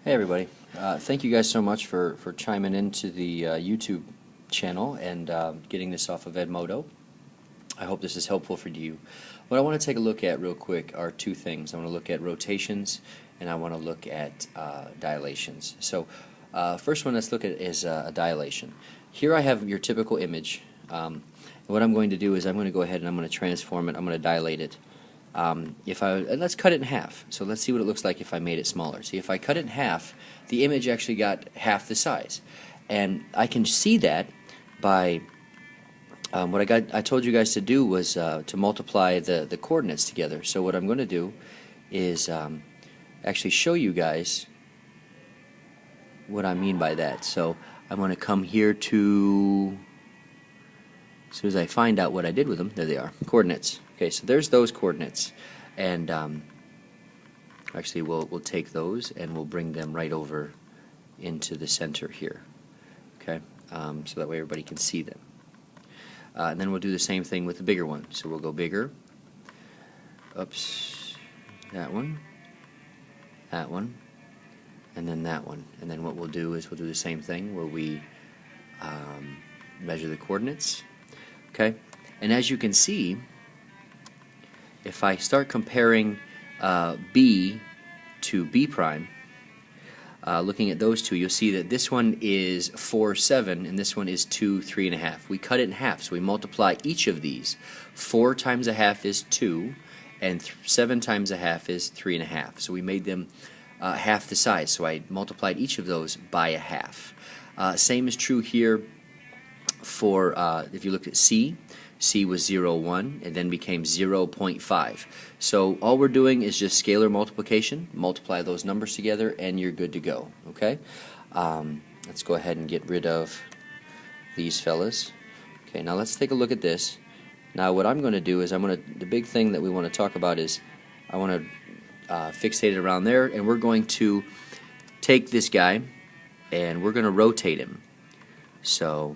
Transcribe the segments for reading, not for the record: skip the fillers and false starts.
Hey everybody, thank you guys so much for chiming into the YouTube channel and getting this off of Edmodo. I hope this is helpful for you. What I want to take a look at real quick are two things. I want to look at rotations and I want to look at dilations. So first one let's look at is a dilation. Here I have your typical image. What I'm going to do is I'm going to go ahead and I'm going to transform it. I'm going to dilate it. Let's cut it in half. So let's see what it looks like if I made it smaller. See, if I cut it in half, the image actually got half the size, and I can see that by what I told you guys to do was to multiply the coordinates together. So what I'm going to do is actually show you guys what I mean by that. So I'm going to come here to, as soon as I find out what I did with them, there they are, coordinates. Okay, so there's those coordinates, and actually we'll take those and we'll bring them right over into the center here. Okay, so that way everybody can see them. And then we'll do the same thing with the bigger one. So we'll go bigger. Oops, that one, and then that one. And then what we'll do is we'll do the same thing where we measure the coordinates. Okay, and as you can see, if I start comparing B to B prime, looking at those two, you'll see that this one is 4, 7, and this one is 2, 3.5. We cut it in half, so we multiply each of these. 4 times a half is 2, and 7 times a half is 3.5. So we made them half the size, so I multiplied each of those by a half. Same is true here for, if you looked at C. C was 0, 1, and then became 0.5. So all we're doing is just scalar multiplication. Multiply those numbers together, and you're good to go. Okay. Let's go ahead and get rid of these fellas. Okay. Now let's take a look at this. Now what I'm going to do is the big thing that we want to talk about is I want to fixate it around there, and we're going to take this guy and we're going to rotate him. So.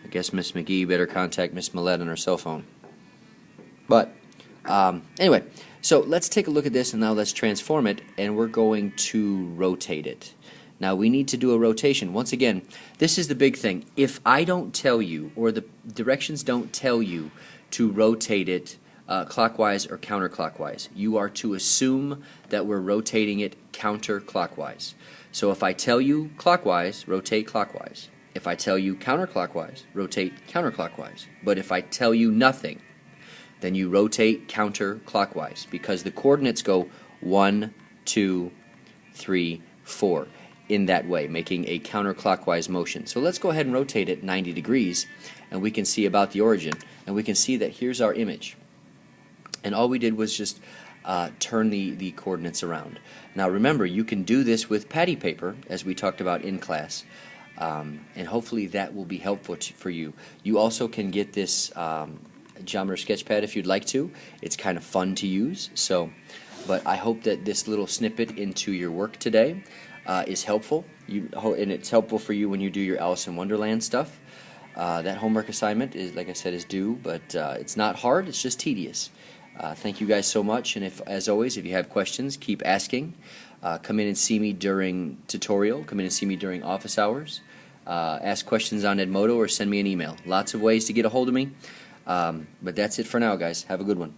I guess Miss McGee better contact Miss Millette on her cell phone. But anyway, so let's take a look at this, and now let's transform it, and we're going to rotate it. Now we need to do a rotation. Once again, this is the big thing. If I don't tell you, or the directions don't tell you to rotate it clockwise or counterclockwise, you are to assume that we're rotating it counterclockwise. So if I tell you clockwise, rotate clockwise. If I tell you counterclockwise, rotate counterclockwise. But if I tell you nothing, then you rotate counterclockwise, because the coordinates go 1, 2, 3, 4 in that way, making a counterclockwise motion. So let's go ahead and rotate it 90 degrees, and we can see about the origin, and we can see that here's our image. And all we did was just turn the coordinates around. Now remember, you can do this with patty paper, as we talked about in class. And hopefully that will be helpful for you. You also can get this geometer sketch pad if you'd like to. It's kind of fun to use. But I hope that this little snippet into your work today is helpful. And it's helpful for you when you do your Alice in Wonderland stuff. That homework assignment is, like I said, is due, but it's not hard. It's just tedious. Thank you guys so much. And as always, if you have questions, keep asking. Come in and see me during tutorial. Come in and see me during office hours. Ask questions on Edmodo or send me an email. Lots of ways to get a hold of me. But that's it for now, guys. Have a good one.